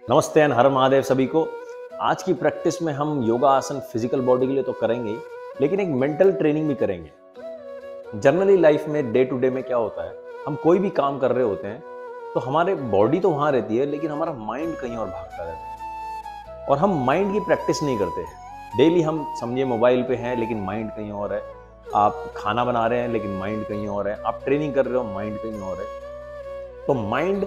नमस्ते एंड हर महादेव सभी को। आज की प्रैक्टिस में हम योगा आसन फिजिकल बॉडी के लिए तो करेंगे ही, लेकिन एक मेंटल ट्रेनिंग भी करेंगे। जनरली लाइफ में डे टू डे में क्या होता है, हम कोई भी काम कर रहे होते हैं तो हमारे बॉडी तो वहां रहती है, लेकिन हमारा माइंड कहीं और भागता रहता है और हम माइंड की प्रैक्टिस नहीं करते। डेली हम समझिए मोबाइल पे हैं लेकिन माइंड कहीं और है, आप खाना बना रहे हैं लेकिन माइंड कहीं और है, आप ट्रेनिंग कर रहे हो माइंड कहीं और है। तो माइंड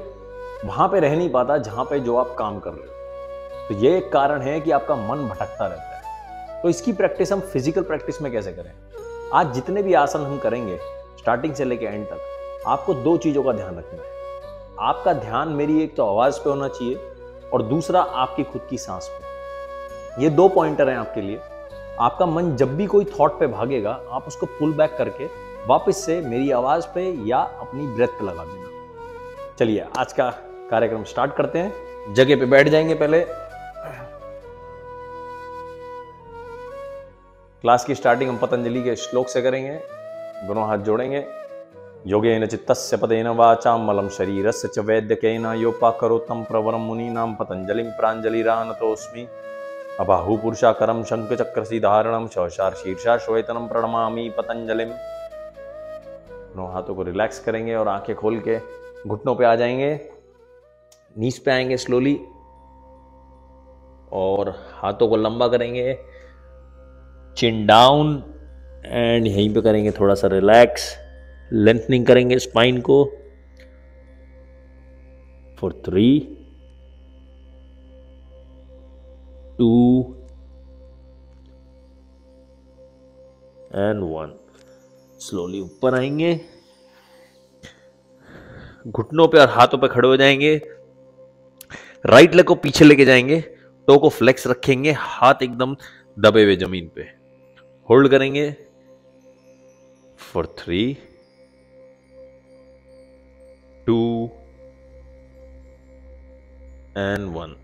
वहां पे रह नहीं पाता जहां पे जो आप काम कर रहे हो। तो ये एक कारण है कि आपका मन भटकता रहता है। तो इसकी प्रैक्टिस हम फिजिकल प्रैक्टिस में कैसे करें। आज जितने भी आसन हम करेंगे स्टार्टिंग से लेके एंड तक, आपको दो चीजों का ध्यान रखना है। आपका ध्यान मेरी एक तो आवाज पे होना चाहिए और दूसरा आपकी खुद की सांस पे। ये दो पॉइंटर हैं आपके लिए। आपका मन जब भी कोई थॉट पे भागेगा, आप उसको पुल बैक करके वापस से मेरी आवाज पे या अपनी ब्रेथ पे लगा देना। चलिए आज का कार्यक्रम स्टार्ट करते हैं। जगह पे बैठ जाएंगे। पहले क्लास की स्टार्टिंग हम पतंजलि के श्लोक से करेंगे। दोनों हाथ जोड़ेंगे। योगेन चित्तस्य पदेन वाचाम मलम शरीरस्य च वैद्यकेन योपाकरोत्तम प्रवरम मुनीनां पतंजलिं प्राञ्जलिरानतोऽस्मि। अबाहु पुरुषाकरम शंख चक्रसी धारणम शौशार शीर्षा श्वेतनम प्रणमामि पतंजलिम। दोनों हाथों को रिलैक्स करेंगे और आंखें खोल के घुटनों पे आ जाएंगे, नीज पे आएंगे स्लोली और हाथों को लंबा करेंगे, चिन डाउन एंड यहीं पे करेंगे थोड़ा सा रिलैक्स, लेंथनिंग करेंगे स्पाइन को फॉर 3, 2 एंड 1। स्लोली ऊपर आएंगे, घुटनों पे और हाथों पे खड़े हो जाएंगे। राइट लेग को पीछे लेके जाएंगे, टो को फ्लेक्स रखेंगे, हाथ एकदम दबे हुए जमीन पे। होल्ड करेंगे फॉर 3, 2 एंड 1।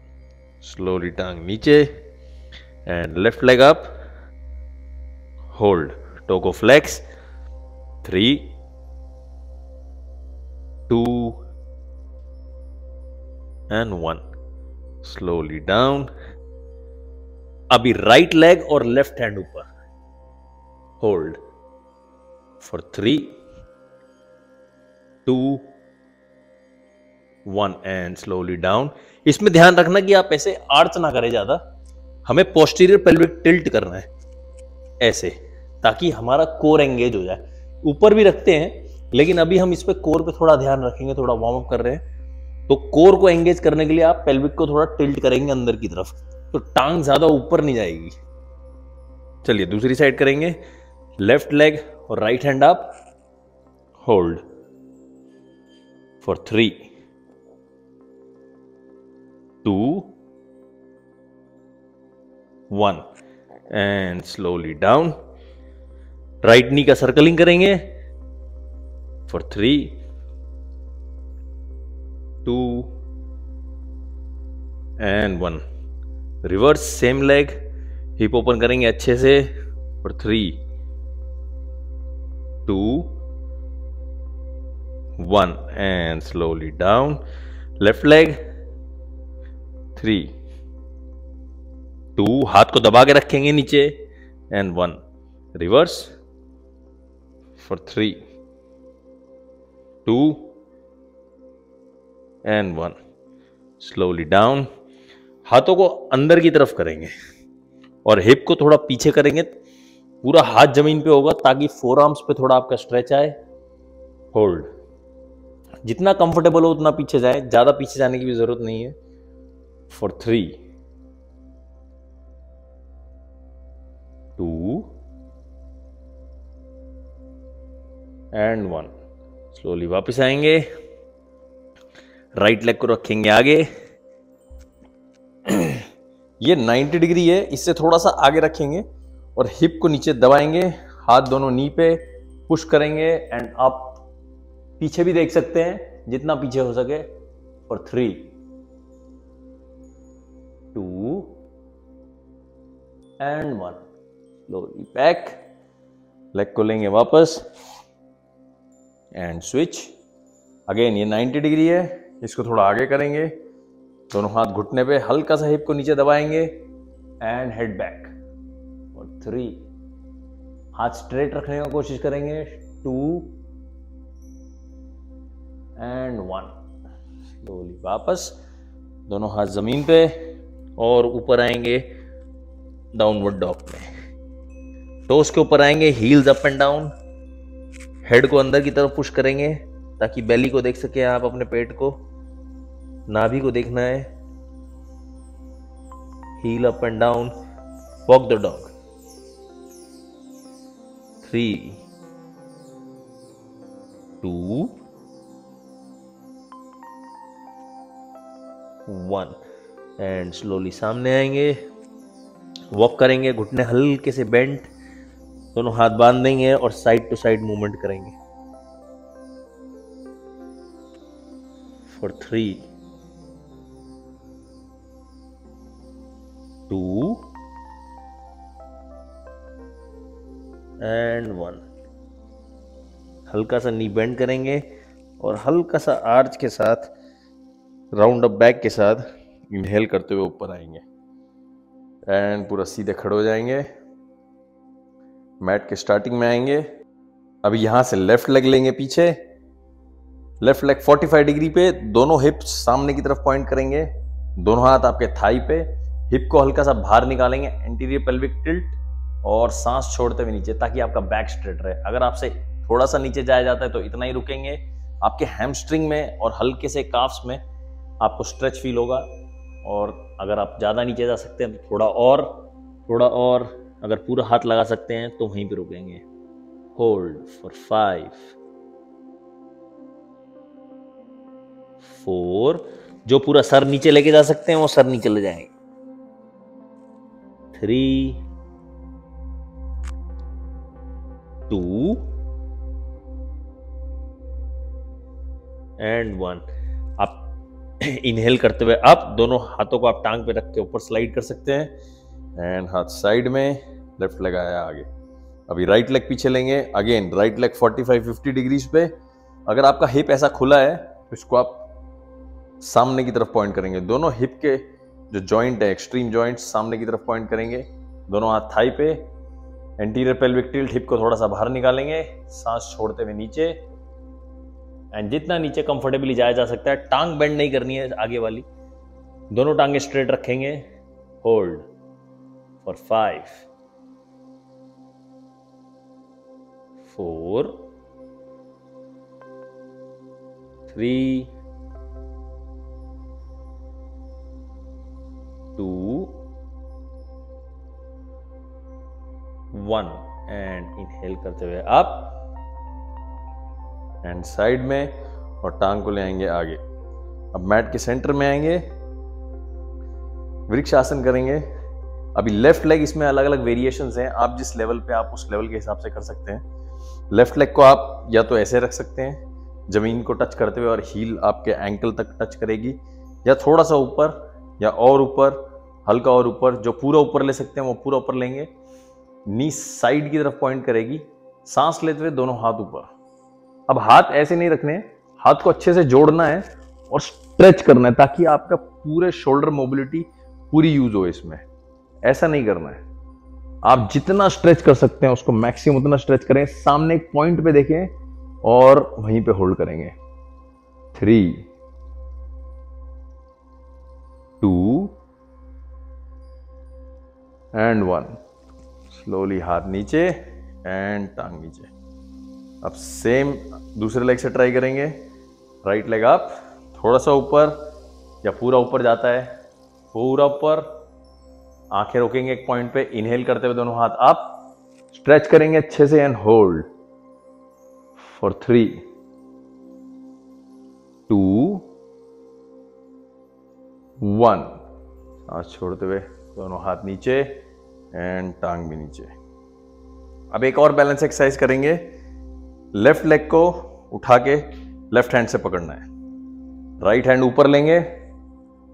स्लोली टांग नीचे and left leg up. Hold, toe को फ्लेक्स। 3, 2 एंड 1। Slowly down. अभी राइट लेग और लेफ्ट हैंड ऊपर। Hold for 3, 2 1 and slowly down. इसमें ध्यान रखना कि आप ऐसे आर्च ना करें ज्यादा, हमें पोस्टीरियर पेल्विक टिल्ट करना है ऐसे, ताकि हमारा कोर एंगेज हो जाए। ऊपर भी रखते हैं लेकिन अभी हम इस पे कोर पे थोड़ा ध्यान रखेंगे, थोड़ा वार्म अप कर रहे हैं। तो कोर को एंगेज करने के लिए आप पेल्विक को थोड़ा टिल्ट करेंगे अंदर की तरफ, तो टांग ज्यादा ऊपर नहीं जाएगी। चलिए दूसरी साइड करेंगे। लेफ्ट लेग और right hand up. Hold for 3, 2 1 and slowly down. Right knee का सर्कलिंग करेंगे for 3, 2 and 1। Reverse same leg, hip open करेंगे अच्छे से for 3, 2 1 and slowly down. Left leg 3, 2, हाथ को दबा के रखेंगे नीचे and 1। Reverse for 3, 2 and 1। Slowly down. हाथों को अंदर की तरफ करेंगे और हिप को थोड़ा पीछे करेंगे। पूरा हाथ जमीन पे होगा ताकि फोर आर्म्स पे थोड़ा आपका स्ट्रेच आए। होल्ड, जितना कंफर्टेबल हो उतना पीछे जाए, ज्यादा पीछे जाने की भी जरूरत नहीं है। For 3, 2 and 1। स्लोली वापस आएंगे, राइट लेग को रखेंगे आगे। ये 90 डिग्री है, इससे थोड़ा सा आगे रखेंगे और हिप को नीचे दबाएंगे, हाथ दोनों नी पे पुश करेंगे एंड आप पीछे भी देख सकते हैं जितना पीछे हो सके for 3, 2 and 1। Slowly back, leg को लेंगे वापस एंड स्विच। अगेन ये 90 डिग्री है, इसको थोड़ा आगे करेंगे, दोनों हाथ घुटने पे, हल्का सा हिप को नीचे दबाएंगे एंड हेड बैक और 3। हाथ स्ट्रेट रखने की कोशिश करेंगे, 2 एंड 1। स्लोली वापस, दोनों हाथ जमीन पे और ऊपर आएंगे डाउनवर्ड डॉग में। टोस के ऊपर आएंगे, heels up and down, head को अंदर की तरफ पुश करेंगे ताकि बेली को देख सके आप, अपने पेट को, नाभि को देखना है। Heel up and down, walk the dog. 3 2 1 and slowly सामने आएंगे, वॉक करेंगे, घुटने हल्के से बेंड, दोनों हाथ बांध देंगे और साइड टू साइड मूवमेंट करेंगे फॉर 3 2 एंड 1। हल्का सा नी बेंड करेंगे और हल्का सा आर्च के साथ, राउंड अप बैक के साथ इनहेल करते हुए ऊपर आएंगे एंड पूरा सीधे खड़े हो जाएंगे। मैट के स्टार्टिंग में आएंगे। अभी यहां से लेफ्ट लेग लेंगे पीछे, लेफ्ट लेग 45 डिग्री पे, दोनों हिप्स सामने की तरफ पॉइंट करेंगे, दोनों हाथ आपके थाई पे, हिप को हल्का सा बाहर निकालेंगे, एंटीरियर पेल्विक टिल्ट और सांस छोड़ते हुए नीचे ताकि आपका बैक स्ट्रेट रहे। अगर आपसे थोड़ा सा नीचे जाया जाता है तो इतना ही रुकेंगे। आपके हैमस्ट्रिंग में और हल्के से काफ्स में आपको स्ट्रेच फील होगा, और अगर आप ज़्यादा नीचे जा सकते हैं तो थोड़ा और अगर पूरा हाथ लगा सकते हैं तो वहीं पे रुकेंगे। Hold for 5 4। जो पूरा सर नीचे लेके जा सकते हैं वो सर नीचे ले जाएंगे। 3 2 एंड 1। आप इनहेल करते हुए आप दोनों हाथों को आप टांग पे रख के ऊपर स्लाइड कर सकते हैं एंड हाथ साइड में, लेफ्ट लेग आया आगे। अभी राइट लेग पीछे लेंगे, अगेन राइट लेग 45-50 डिग्रीज पे। अगर आपका हिप ऐसा खुला है तो इसको आप सामने की तरफ पॉइंट करेंगे, दोनों हिप के जो जॉइंट है, एक्सट्रीम जॉइंट सामने की तरफ पॉइंट करेंगे, दोनों हाथ थाई पे, एंटीरियर पेल्विक टिल्ट, हिप को थोड़ा सा बाहर निकालेंगे, सांस छोड़ते हुए नीचे एंड जितना नीचे कंफर्टेबली जाया जा सकता है। टांग बेंड नहीं करनी है आगे वाली, दोनों टांगे स्ट्रेट रखेंगे। होल्ड फॉर 5 4 3 2 1 एंड इनहेल करते हुए आप एंड साइड में, और टांग को ले आएंगे आगे। अब मैट के सेंटर में आएंगे, वृक्ष आसन करेंगे। अभी लेफ्ट लेग, इसमें अलग अलग वेरिएशंस हैं, आप जिस लेवल पे आप उस लेवल के हिसाब से कर सकते हैं। लेफ्ट लेग को आप या तो ऐसे रख सकते हैं जमीन को टच करते हुए और हील आपके एंकल तक टच करेगी, या थोड़ा सा ऊपर या और ऊपर, हल्का और ऊपर, जो पूरा ऊपर ले सकते हैं वो पूरा ऊपर लेंगे। नी साइड की तरफ पॉइंट करेगी, सांस लेते हुए दोनों हाथ ऊपर। अब हाथ ऐसे नहीं रखने, हाथ को अच्छे से जोड़ना है और स्ट्रेच करना है ताकि आपका पूरे शोल्डर मोबिलिटी पूरी यूज हो इसमें। ऐसा नहीं करना है, आप जितना स्ट्रेच कर सकते हैं उसको मैक्सिमम उतना स्ट्रेच करें। सामने एक पॉइंट पे देखें और वहीं पे होल्ड करेंगे। 3 2 एंड 1। स्लोली हाथ नीचे एंड टांग नीचे। अब सेम दूसरे लेग से ट्राई करेंगे। राइट लेग अप, थोड़ा सा ऊपर या पूरा ऊपर जाता है, पूरा ऊपर, आंखें रोकेंगे एक पॉइंट पे, इनहेल करते हुए दोनों हाथ अप, स्ट्रेच करेंगे अच्छे से एंड होल्ड फॉर 3 2 1। सांस छोड़ते हुए दोनों हाथ नीचे एंड टांग भी नीचे। अब एक और बैलेंस एक्सरसाइज करेंगे। लेफ्ट लेग को उठा के लेफ्ट हैंड से पकड़ना है, राइट हैंड ऊपर लेंगे,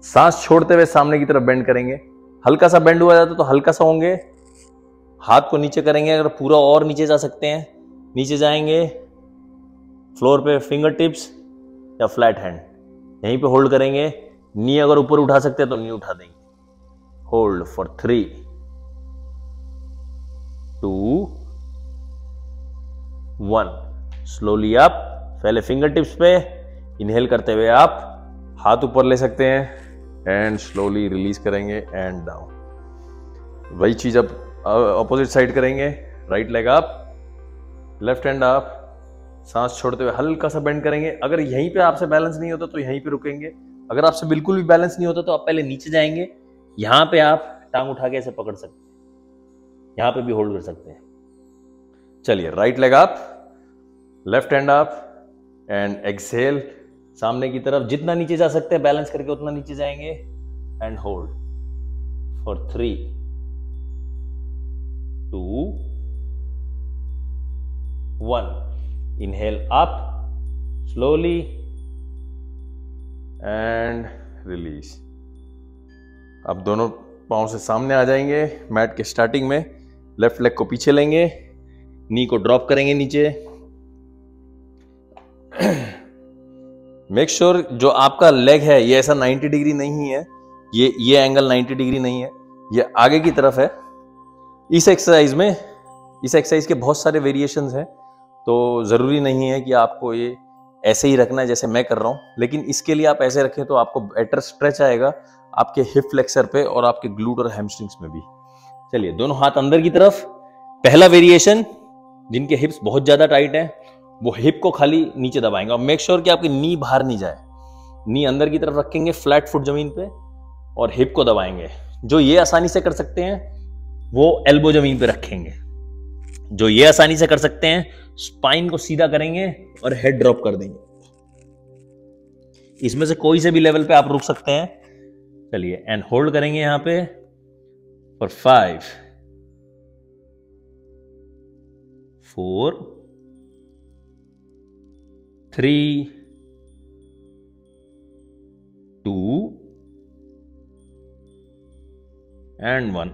सांस छोड़ते हुए सामने की तरफ बेंड करेंगे। हल्का सा बेंड हुआ जाता तो हल्का सा होंगे, हाथ को नीचे करेंगे, अगर पूरा और नीचे जा सकते हैं नीचे जाएंगे, फ्लोर पे फिंगर टिप्स या फ्लैट हैंड, यहीं पे होल्ड करेंगे नी अगर ऊपर उठा सकते हैं तो नी उठा देंगे। Hold for 3 2 1। स्लोली अप, पहले फिंगर टिप्स पे इनहेल करते हुए आप हाथ ऊपर ले सकते हैं एंड स्लोली रिलीज करेंगे एंड डाउन। वही चीज अब ऑपोजिट साइड करेंगे। Right leg up, left hand up, सांस छोड़ते हुए हल्का सा बेंड करेंगे। अगर यहीं पे आपसे बैलेंस नहीं होता तो यहीं पे रुकेंगे। अगर आपसे बिल्कुल भी बैलेंस नहीं होता तो आप पहले नीचे जाएंगे। यहां पे आप टांग उठा के ऐसे पकड़ सकते हैं, यहां पे भी होल्ड कर सकते हैं। चलिए, right leg up, left hand up and exhale सामने की तरफ। जितना नीचे जा सकते हैं बैलेंस करके उतना नीचे जाएंगे and hold for 3 2 1। Inhale up slowly and release। अब दोनों पांव से सामने आ जाएंगे मैट के स्टार्टिंग में। लेफ्ट लेग को पीछे लेंगे, नी को ड्रॉप करेंगे नीचे। मेक श्योर जो आपका लेग है ये ऐसा 90 डिग्री नहीं है, ये एंगल 90 डिग्री नहीं है, ये आगे की तरफ है। इस एक्सरसाइज के बहुत सारे वेरिएशंस हैं, तो जरूरी नहीं है कि आपको ये ऐसे ही रखना है जैसे मैं कर रहा हूं, लेकिन इसके लिए आप ऐसे रखें तो आपको बेटर स्ट्रेच आएगा आपके हिप फ्लेक्सर पे और आपके ग्लूट और हैमस्ट्रिंग्स में भी। चलिए, दोनों हाथ अंदर की तरफ। पहला वेरिएशन, जिनके हिप्स बहुत ज्यादा टाइट है वो हिप को खाली नीचे दबाएंगे और मेक श्योर कि आपकी नी बाहर नहीं जाए। नी अंदर की तरफ रखेंगे, फ्लैट फुट जमीन पे, और हिप को दबाएंगे। जो ये आसानी से कर सकते हैं वो एल्बो जमीन पे रखेंगे। जो ये आसानी से कर सकते हैं स्पाइन को सीधा करेंगे और हेड ड्रॉप कर देंगे। इसमें से कोई से भी लेवल पे आप रुक सकते हैं। चलिए, एंड होल्ड करेंगे यहां पे फॉर 5 4 3 2 एंड 1।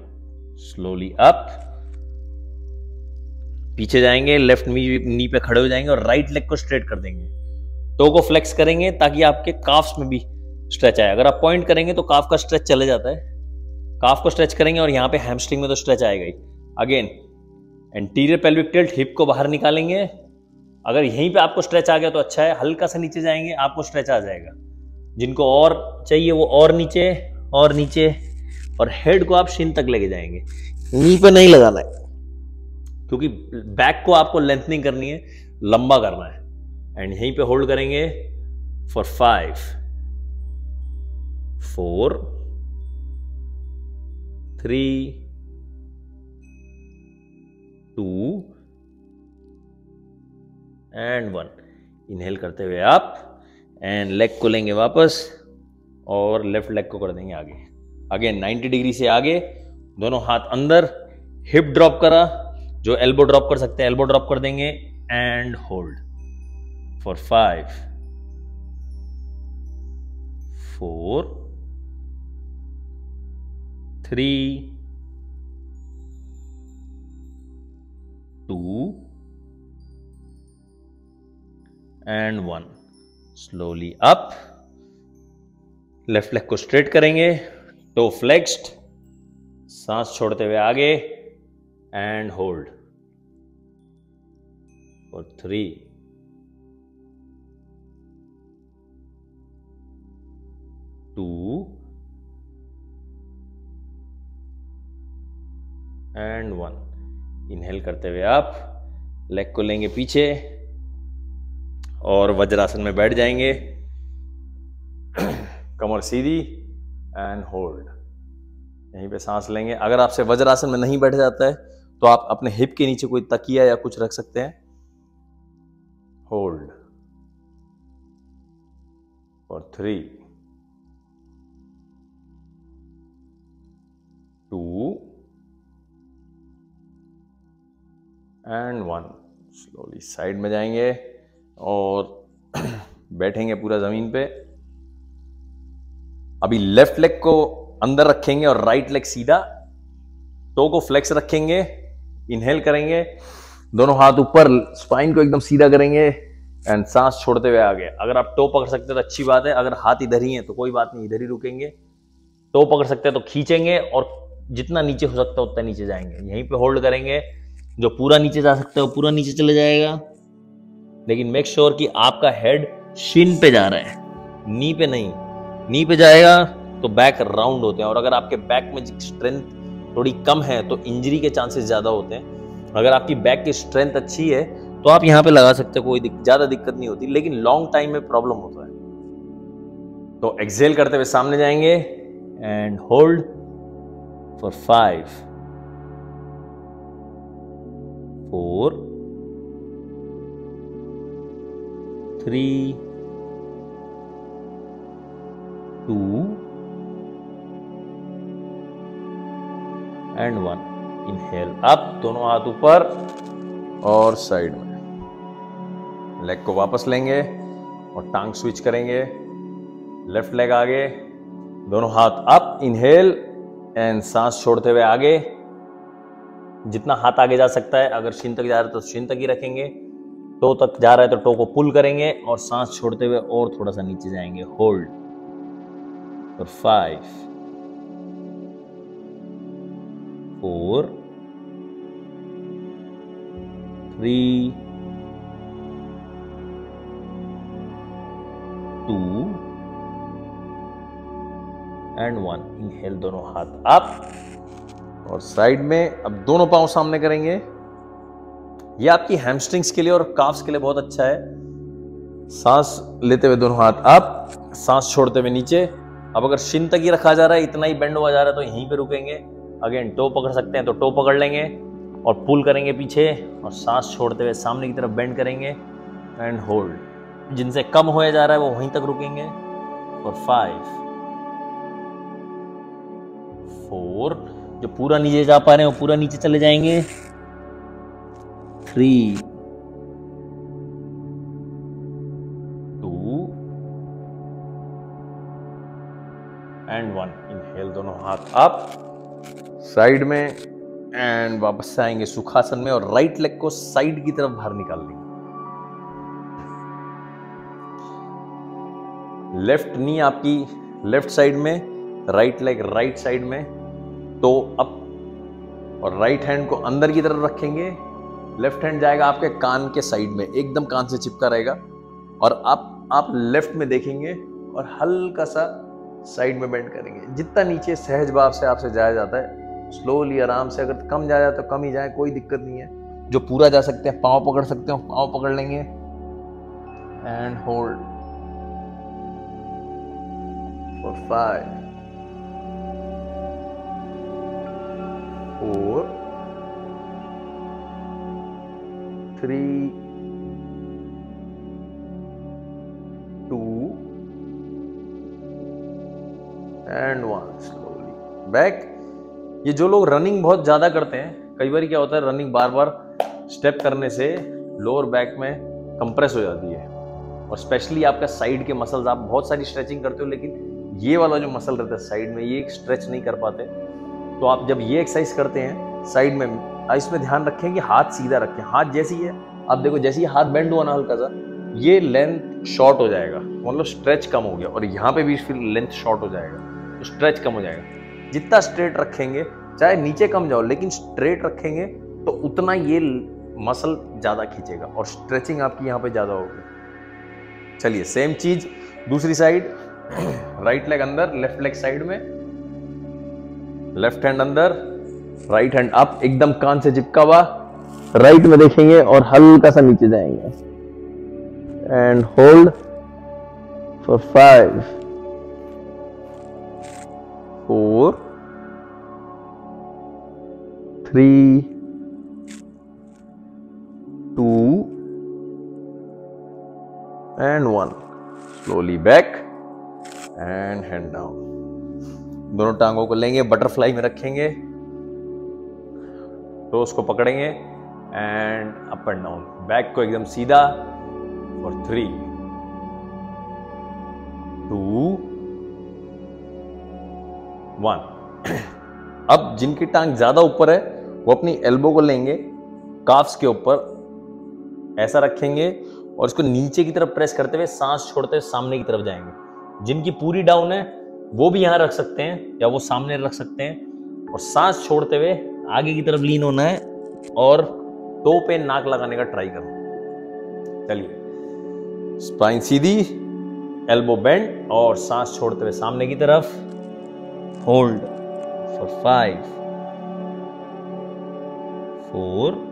स्लोली अप, पीछे जाएंगे, लेफ्ट नी पे खड़े हो जाएंगे और राइट लेग को स्ट्रेट कर देंगे। टो को फ्लेक्स करेंगे ताकि आपके काफ्स में भी स्ट्रेच आए। अगर आप पॉइंट करेंगे तो काफ का स्ट्रेच चले जाता है। काफ को स्ट्रेच करेंगे और यहां पे हैमस्ट्रिंग में तो स्ट्रेच आएगा ही। Again anterior pelvic tilt, hip को बाहर निकालेंगे। अगर यहीं पे आपको स्ट्रेच आ गया तो अच्छा है, हल्का सा नीचे जाएंगे आपको स्ट्रेच आ जाएगा। जिनको और चाहिए वो और नीचे और नीचे, और हेड को आप शिन तक लेके जाएंगे। नी पे नहीं लगाना है क्योंकि बैक को आपको लेंथनिंग करनी है, लंबा करना है। एंड यहीं पे होल्ड करेंगे फॉर 5 4 3 2 एंड 1। इनहेल करते हुए आप एंड लेग को लेंगे वापस और लेफ्ट लेग को कर देंगे आगे। अगेन 90 डिग्री से आगे, दोनों हाथ अंदर, हिप ड्रॉप करा। जो एल्बो ड्रॉप कर सकते हैं एल्बो ड्रॉप कर देंगे and hold for 5 4 3 2 and 1। Slowly up, left leg को स्ट्रेट करेंगे, टो फ्लेक्स्ड, सांस छोड़ते हुए आगे and hold for 3 2 and 1। Inhale करते हुए आप लेग को लेंगे पीछे और वज्रासन में बैठ जाएंगे। कमर सीधी एंड होल्ड। यहीं पे सांस लेंगे। अगर आपसे वज्रासन में नहीं बैठ जाता है तो आप अपने हिप के नीचे कोई तकिया या कुछ रख सकते हैं। Hold for 3 2 and 1। Slowly side में जाएंगे और बैठेंगे पूरा जमीन पे। अभी लेफ्ट लेग को अंदर रखेंगे और राइट लेग सीधा, टो को फ्लेक्स रखेंगे, इनहेल करेंगे, दोनों हाथ ऊपर, स्पाइन को एकदम सीधा करेंगे एंड सांस छोड़ते हुए आगे। अगर आप टो पकड़ सकते हैं तो अच्छी बात है, अगर हाथ इधर ही है तो कोई बात नहीं, इधर ही रुकेंगे। टो पकड़ सकते हैं तो खींचेंगे और जितना नीचे हो सकता है उतना नीचे जाएंगे। यहीं पे होल्ड करेंगे, जो पूरा नीचे जा सकता है वो पूरा नीचे चले जाएगा, लेकिन मेक श्योर कि आपका हेड शिन पे जा रहा है, नी पे नहीं। नी पे जाएगा तो बैक राउंड होते हैं, और अगर आपके बैक में स्ट्रेंथ थोड़ी कम है तो इंजरी के चांसेस ज्यादा होते हैं। अगर आपकी बैक की स्ट्रेंथ अच्छी है तो आप यहां पे लगा सकते हो, कोई ज्यादा दिक्कत नहीं होती, लेकिन लॉन्ग टाइम में प्रॉब्लम होता है। तो एक्सेल करते हुए सामने जाएंगे and hold for 5 4 3 2 and 1। Inhale up, दोनों हाथ ऊपर और साइड में। लेग को वापस लेंगे और टांग स्विच करेंगे। लेफ्ट लेग आगे, दोनों हाथ अप, इनहेल एंड सांस छोड़ते हुए आगे। जितना हाथ आगे जा सकता है, अगर शिन तक जा रहा है तो शिन तक ही रखेंगे, टो तक जा रहा है तो टो को पुल करेंगे और सांस छोड़ते हुए और थोड़ा सा नीचे जाएंगे। Hold for 5 4 3 2 and 1। इनहेल, दोनों हाथ अप और साइड में। अब दोनों पांव सामने करेंगे। यह आपकी हैमस्ट्रिंग्स के लिए और काफ्स के लिए बहुत अच्छा है। सांस लेते हुए दोनों हाथ अप, सांस छोड़ते हुए नीचे। अब अगर शिन तक ही रखा जा रहा है, इतना ही बेंड हुआ जा रहा है, तो यहीं पे रुकेंगे। अगेन टो पकड़ सकते हैं तो टो पकड़ लेंगे और पुल करेंगे पीछे, और सांस छोड़ते हुए सामने की तरफ बेंड करेंगे एंड होल्ड। जिनसे कम होया जा रहा है वो वहीं तक रुकेंगे फॉर 5 4। जो पूरा नीचे जा पा रहे हैं वो पूरा नीचे चले जाएंगे। 3 2 एंड 1। इनहेल, दोनों हाथ अप साइड में एंड वापस से आएंगे सुखासन में, और राइट लेग को साइड की तरफ बाहर निकाल लेंगे। लेफ्ट नी आपकी लेफ्ट साइड में, राइट लेग राइट साइड में, तो अप, और राइट हैंड को अंदर की तरफ रखेंगे। लेफ्ट हैंड जाएगा आपके कान के साइड में, एकदम कान से चिपका रहेगा, और आप लेफ्ट में देखेंगे और हल्का सा साइड में बेंड करेंगे। जितना नीचे सहज भाव से आपसे जाया जाता है, स्लोली आराम से। अगर कम जाया तो कम ही जाए, कोई दिक्कत नहीं है। जो पूरा जा सकते हैं, पांव पकड़ सकते हो, पांव पकड़ लेंगे and hold for 5 4 3 2 and 1। Slowly back. ये जो लोग रनिंग बहुत ज्यादा करते हैं, कई बार क्या होता है, रनिंग बार बार स्टेप करने से लोअर बैक में कंप्रेस हो जाती है, और स्पेशली आपका साइड के मसल्स, आप बहुत सारी स्ट्रेचिंग करते हो लेकिन ये वाला जो मसल रहता है साइड में, ये स्ट्रेच नहीं कर पाते। तो आप जब ये एक्सरसाइज करते हैं साइड में, इसमें ध्यान रखें कि हाथ सीधा रखें। हाथ जैसी है, आप देखो जैसे ही हाथ बेंड हुआ ना हल्का सा, ये लेंथ शॉर्ट हो जाएगा, मतलब स्ट्रेच कम हो गया, और यहाँ पे भी फिर लेंथ शॉर्ट हो जाएगा, तो स्ट्रेच कम हो जाएगा। जितना स्ट्रेट रखेंगे, चाहे नीचे कम जाओ लेकिन स्ट्रेट रखेंगे, तो उतना ये मसल ज्यादा खींचेगा और स्ट्रेचिंग आपकी यहाँ पे ज्यादा होगी। चलिए सेम चीज दूसरी साइड। राइट लेग अंदर, लेफ्ट लेग साइड में, लेफ्ट हैंड अंदर, राइट हैंड अप, एकदम कान से चिपका हुआ, राइट में देखेंगे और हल्का सा नीचे जाएंगे and hold for 5 4 3 2 and 1। Slowly back and hand down. दोनों टांगों को लेंगे, बटरफ्लाई में रखेंगे, टोस को पकड़ेंगे and up and down. Back को एकदम सीधा फॉर 3 2 1। अब जिनकी टांग ज्यादा ऊपर है वो अपनी एल्बो को लेंगे, काफ्स के ऊपर ऐसा रखेंगे और इसको नीचे की तरफ प्रेस करते हुए सांस छोड़ते हुए सामने की तरफ जाएंगे। जिनकी पूरी डाउन है वो भी यहां रख सकते हैं या वो सामने रख सकते हैं, और सांस छोड़ते हुए आगे की तरफ लीन होना है और टो पे नाक लगाने का ट्राई करना। चलिए, स्पाइन सीधी, एल्बो बेंड और सांस छोड़ते हुए सामने की तरफ। Hold for 5 4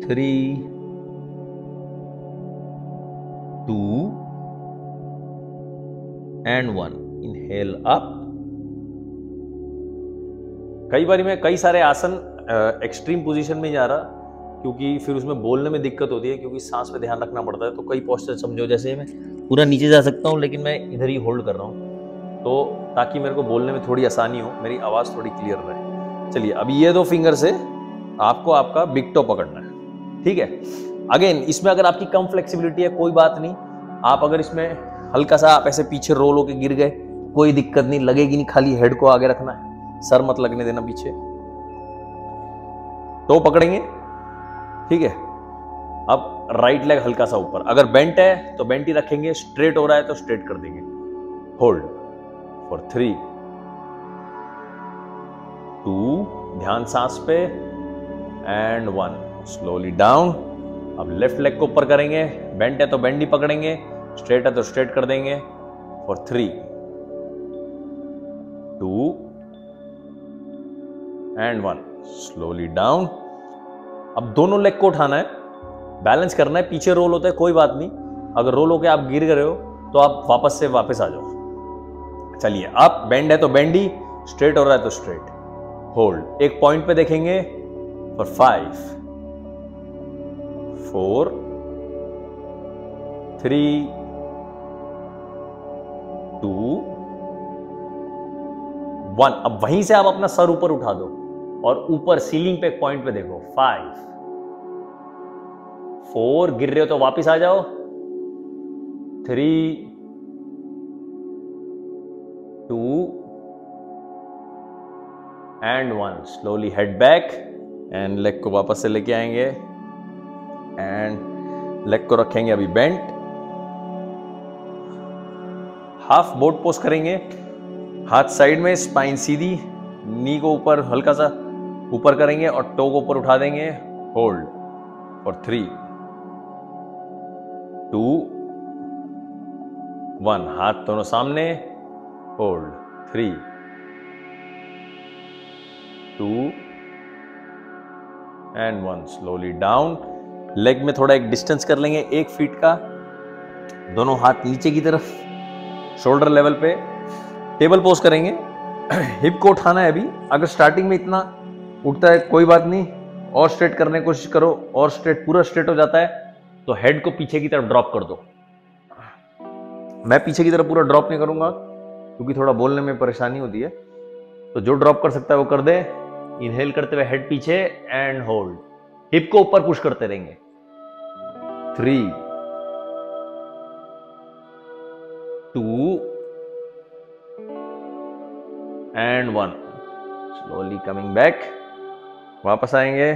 3 2 and 1। Inhale up. कई बार मैं कई सारे आसन एक्सट्रीम पोजीशन में जा रहा, क्योंकि फिर उसमें बोलने में दिक्कत होती है, क्योंकि सांस पे ध्यान रखना पड़ता है। तो कई पोस्चर समझो, जैसे मैं पूरा नीचे जा सकता हूँ लेकिन मैं इधर ही होल्ड कर रहा हूँ, तो ताकि मेरे को बोलने में थोड़ी आसानी हो, मेरी आवाज़ थोड़ी क्लियर रहे। चलिए, अभी ये 2 फिंगर से आपको आपका बिग टो पकड़ना है, ठीक है। अगेन, इसमें अगर आपकी कम फ्लेक्सिबिलिटी है कोई बात नहीं, आप अगर इसमें हल्का सा आप ऐसे पीछे रोल होके गिर गए कोई दिक्कत नहीं, लगेगी नहीं, खाली हेड को आगे रखना है, सर मत लगने देना पीछे। तो पकड़ेंगे, ठीक है। अब राइट लेग हल्का सा ऊपर, अगर बेंट है तो बेंट ही रखेंगे, स्ट्रेट हो रहा है तो स्ट्रेट कर देंगे। होल्ड फॉर 3 2, ध्यान सांस पे, एंड 1। Slowly down. अब लेफ्ट लेग को ऊपर करेंगे, बेंट है तो बेंड ही पकड़ेंगे, स्ट्रेट है तो स्ट्रेट कर देंगे फॉर 3 2 एंड 1। Slowly down. अब दोनों लेग को उठाना है, बैलेंस करना है। पीछे रोल होता है कोई बात नहीं, अगर रोल होके आप गिर गए हो तो आप वापस आ जाओ। चलिए, आप बेंड है तो बेंड ही, स्ट्रेट हो रहा है तो स्ट्रेट। होल्ड, एक पॉइंट पे देखेंगे फॉर 5 4 3 2 1। अब वहीं से आप अपना सर ऊपर उठा दो और ऊपर सीलिंग पे एक पॉइंट पे देखो। 5 4, गिर रहे हो तो वापस आ जाओ। 3 2 and 1। Slowly head back and leg को वापस से लेके आएंगे एंड लेग को रखेंगे अभी बेंट। हाफ बोट पोज करेंगे, हाथ साइड में, स्पाइन सीधी, नी को ऊपर हल्का सा ऊपर करेंगे और टो को ऊपर उठा देंगे। Hold for 3 2 1। हाथ दोनों सामने। Hold 3 2 and 1। Slowly down. Leg में थोड़ा एक डिस्टेंस कर लेंगे 1 फीट का। दोनों हाथ नीचे की तरफ, शोल्डर लेवल पे। टेबल पोज करेंगे। हिप को उठाना है अभी। अगर स्टार्टिंग में इतना उठता है कोई बात नहीं, और स्ट्रेट करने की कोशिश करो, और स्ट्रेट पूरा स्ट्रेट हो जाता है तो हेड को पीछे की तरफ ड्रॉप कर दो। मैं पीछे की तरफ पूरा ड्रॉप नहीं करूंगा क्योंकि थोड़ा बोलने में परेशानी होती है, तो जो ड्रॉप कर सकता है वो कर दे। इनहेल करते हुए हेड पीछे एंड होल्ड। हिप को ऊपर पुश करते रहेंगे। 3 2 एंड 1। स्लोली कमिंग बैक, वापस आएंगे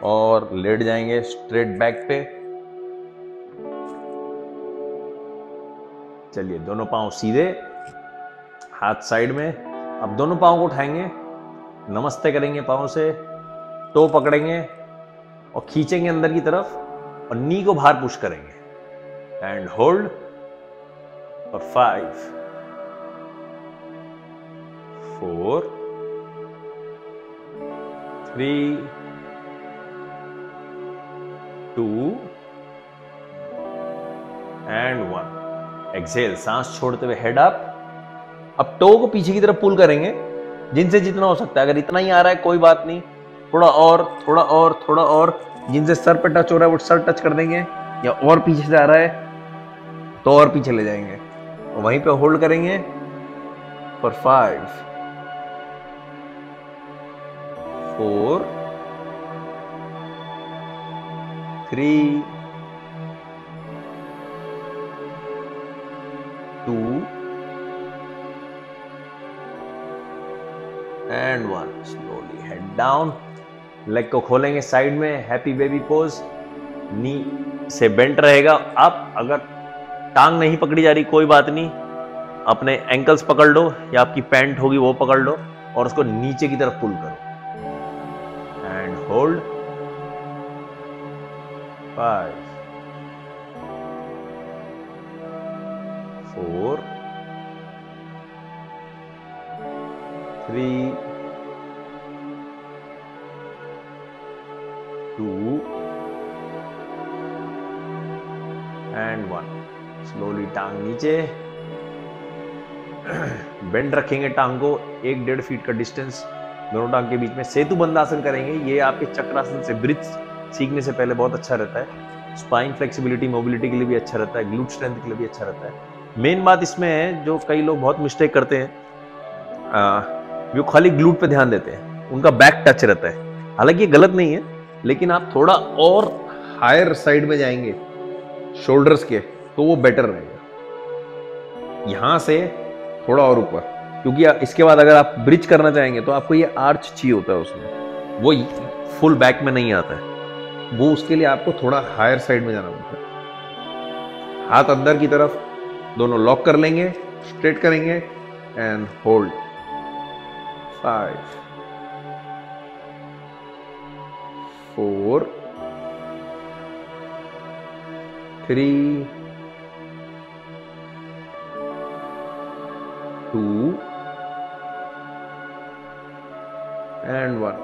और लेट जाएंगे स्ट्रेट बैक पे। चलिए, दोनों पांव सीधे, हाथ साइड में। अब दोनों पांव को उठाएंगे, नमस्ते करेंगे पांव से, टो पकड़ेंगे और खींचेंगे अंदर की तरफ और नी को बाहर पुश करेंगे and hold for 5 4 3 2 and 1। Exhale, सांस छोड़ते हुए हेड अप। अब टो को पीछे की तरफ पुल करेंगे जिनसे जितना हो सकता है। अगर इतना ही आ रहा है कोई बात नहीं, थोड़ा और थोड़ा और थोड़ा और। जिनसे सर पे टच हो रहा है वो सर टच कर देंगे, या और पीछे से आ रहा है तो और पीछे ले जाएंगे और वहीं पे होल्ड करेंगे for 5 4 3 2 and 1। Slowly head down, leg को खोलेंगे साइड में, हैप्पी बेबी पोज, नी से बेंट रहेगा। आप अगर टांग नहीं पकड़ी जा रही कोई बात नहीं, अपने एंकल्स पकड़ लो या आपकी पैंट होगी वो पकड़ लो और उसको नीचे की तरफ पुल करो एंड होल्ड 5 4 3 2 एंड 1। स्लोली टांग नीचे, बेंड रखेंगे टांग को 1-1.5 फीट का डिस्टेंस दोनों टांग के बीच में। सेतु बंदासन करेंगे, ये आपके चक्रासन से ब्रिज सीखने से पहले बहुत अच्छा रहता है। स्पाइन फ्लेक्सिबिलिटी मोबिलिटी के लिए भी अच्छा रहता है, ग्लूट स्ट्रेंथ के लिए भी अच्छा रहता है। मेन बात इसमें है जो कई लोग बहुत मिस्टेक करते हैं, वो खाली ग्लूट पे ध्यान देते हैं, उनका बैक टच रहता है। हालांकि ये गलत नहीं है, लेकिन आप थोड़ा और हायर साइड में जाएंगे शोल्डर्स के तो वो बेटर रहेगा। यहां से थोड़ा और ऊपर, क्योंकि इसके बाद अगर आप ब्रिज करना चाहेंगे तो आपको ये आर्च चाहिए होता है उसमें, वो फुल बैक में नहीं आता है, वो उसके लिए आपको थोड़ा हायर साइड में जाना पड़ता है। हाथ अंदर की तरफ दोनों लॉक कर लेंगे, स्ट्रेट करेंगे and hold 5 4 3 2 and 1।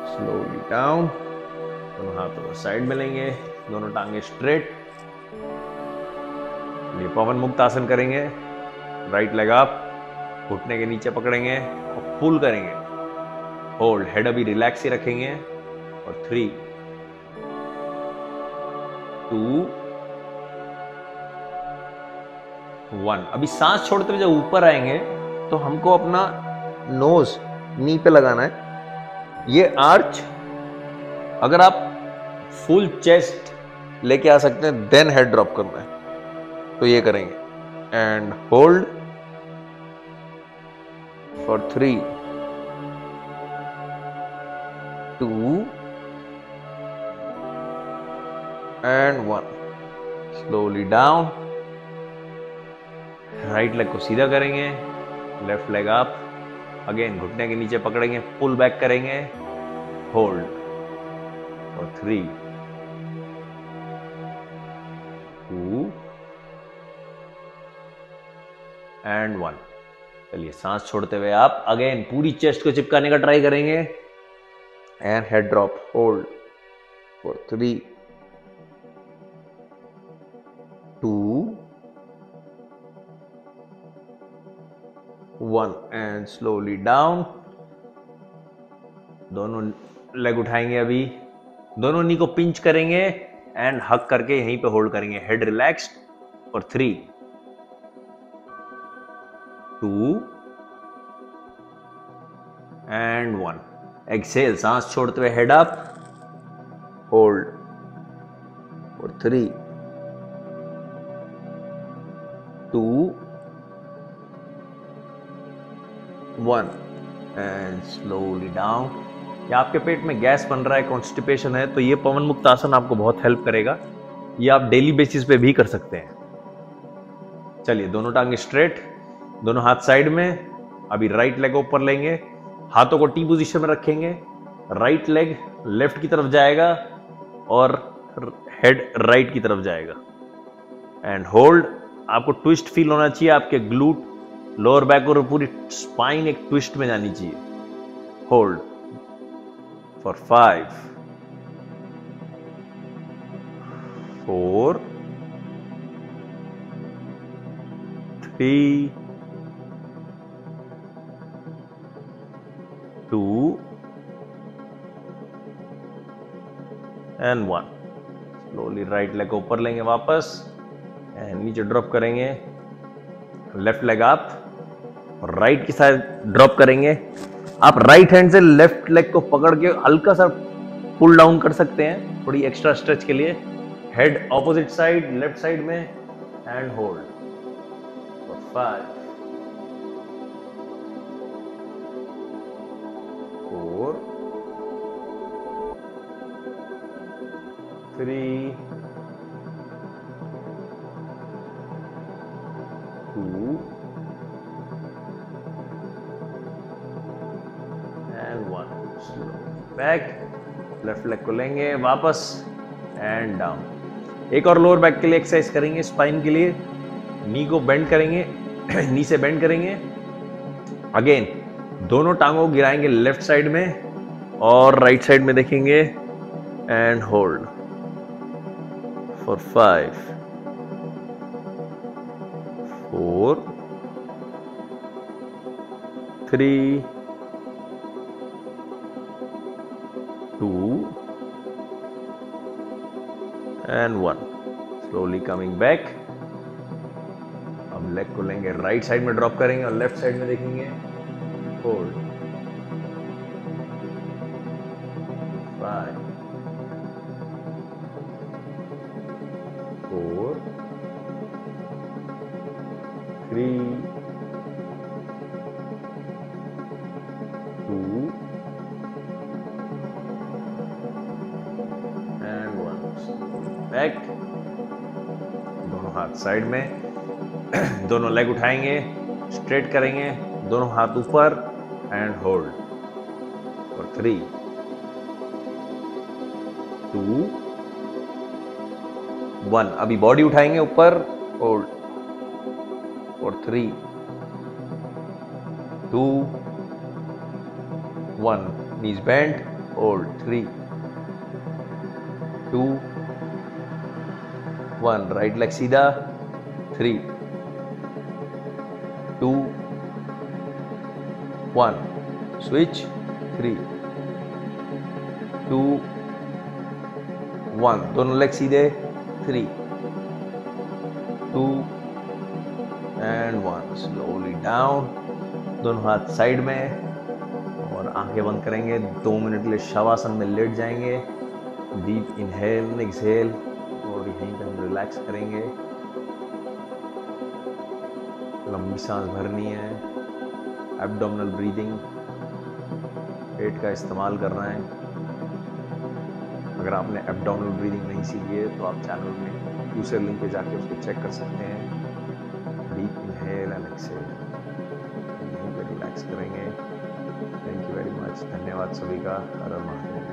Slowly down, दोनों हाथों को साइड में लेंगे, दोनों टांगे स्ट्रेट। ये पवन मुक्त आसन करेंगे। राइट लेग अप, घुटने के नीचे पकड़ेंगे और पुल करेंगे, होल्ड, हेड अभी रिलैक्स ही रखेंगे और 3 2 1। अभी सांस छोड़ते हुए जब ऊपर आएंगे तो हमको अपना नोज नी पे लगाना है। ये आर्च अगर आप फुल चेस्ट लेके आ सकते हैं, देन हेड ड्रॉप करना है तो ये करेंगे and hold for 3 2 and 1। Slowly down, right leg को सीधा करेंगे, लेफ्ट लेग अप, अगेन घुटने के नीचे पकड़ेंगे, पुल बैक करेंगे, होल्ड और 3 2 एंड 1। चलिए सांस छोड़ते हुए आप अगेन पूरी चेस्ट को चिपकाने का ट्राई करेंगे and head drop, hold for 3 2 1 and slowly down. दोनों लेग उठाएंगे, अभी दोनों नी को पिंच करेंगे एंड हक करके यहीं पे होल्ड करेंगे, हेड रिलैक्स्ड और 3 2 एंड 1। एक्सेल, सांस छोड़ते हुए हेड अप, होल्ड और 3 2 1 एंड स्लोली डाउन। या आपके पेट में गैस बन रहा है, कॉन्स्टिपेशन है, तो ये पवन मुक्त आसन आपको बहुत हेल्प करेगा। ये आप डेली बेसिस पे भी कर सकते हैं। चलिए दोनों टांगे स्ट्रेट, दोनों हाथ साइड में। अभी राइट लेग ऊपर लेंगे, हाथों को टी पोजीशन में रखेंगे, राइट लेग लेफ्ट की तरफ जाएगा और हेड राइट की तरफ जाएगा एंड होल्ड। आपको ट्विस्ट फील होना चाहिए, आपके ग्लूट, लोअर बैक और पूरी स्पाइन एक ट्विस्ट में जानी चाहिए। Hold for 5 4 3 2 and 1। Slowly right leg को ऊपर लेंगे वापस एंड नीचे ड्रॉप करेंगे, लेफ्ट लेग अप और राइट की साइड ड्रॉप करेंगे। आप राइट हैंड से लेफ्ट लेग को पकड़ के हल्का सा पुल डाउन कर सकते हैं थोड़ी एक्स्ट्रा स्ट्रेच के लिए। Head opposite side, left side में and hold for 5 4 3, 2 and 1. Slow back. Left leg को लेंगे वापस एंड डाउन। एक और लोअर बैक के लिए एक्सरसाइज करेंगे। स्पाइन के लिए नी को बेंड करेंगे, नी से बेंड करेंगे। अगेन दोनों टांगों को गिराएंगे लेफ्ट साइड में और राइट साइड में देखेंगे and hold for 5, 4, 3, 2 and 1. Slowly coming back. अब लेग को लेंगे राइट साइड में ड्रॉप करेंगे और लेफ्ट साइड में देखेंगे होल्ड 5, 4, 3, 2 and 1. बैक। दोनों हाथ साइड में, दोनों लेग उठाएंगे, स्ट्रेट करेंगे, दोनों हाथ ऊपर एंड होल्ड और 3, 2, 1. अभी बॉडी उठाएंगे ऊपर, होल्ड और 3, 2, 1. नीज बेंड, होल्ड 3, 2, 1. राइट लेग सीधा 3, 2, 1. स्विच 3, 2, 1. दोनों लेग सीधे 3, 2 and 1. Slowly down. दोनों हाथ साइड में और आंखें बंद करेंगे। 2 मिनट के लिए शवासन में लेट जाएंगे। डीप इनहेल एक्सहेल और यहीं पे हम रिलैक्स करेंगे। लंबी सांस भरनी है। एब्डोमिनल ब्रीदिंग, पेट का इस्तेमाल करना है। अगर आपने एब्डोमिनल ब्रीदिंग नहीं सीखी है तो आप चैनल में दूसरे लिंक पे जाके उसको चेक कर सकते हैं। डीप इनहेल एंड एक्सहेल, यहीं पे रिलैक्स करेंगे। Thank you very much. धन्यवाद सभी का। हर हर महादेव।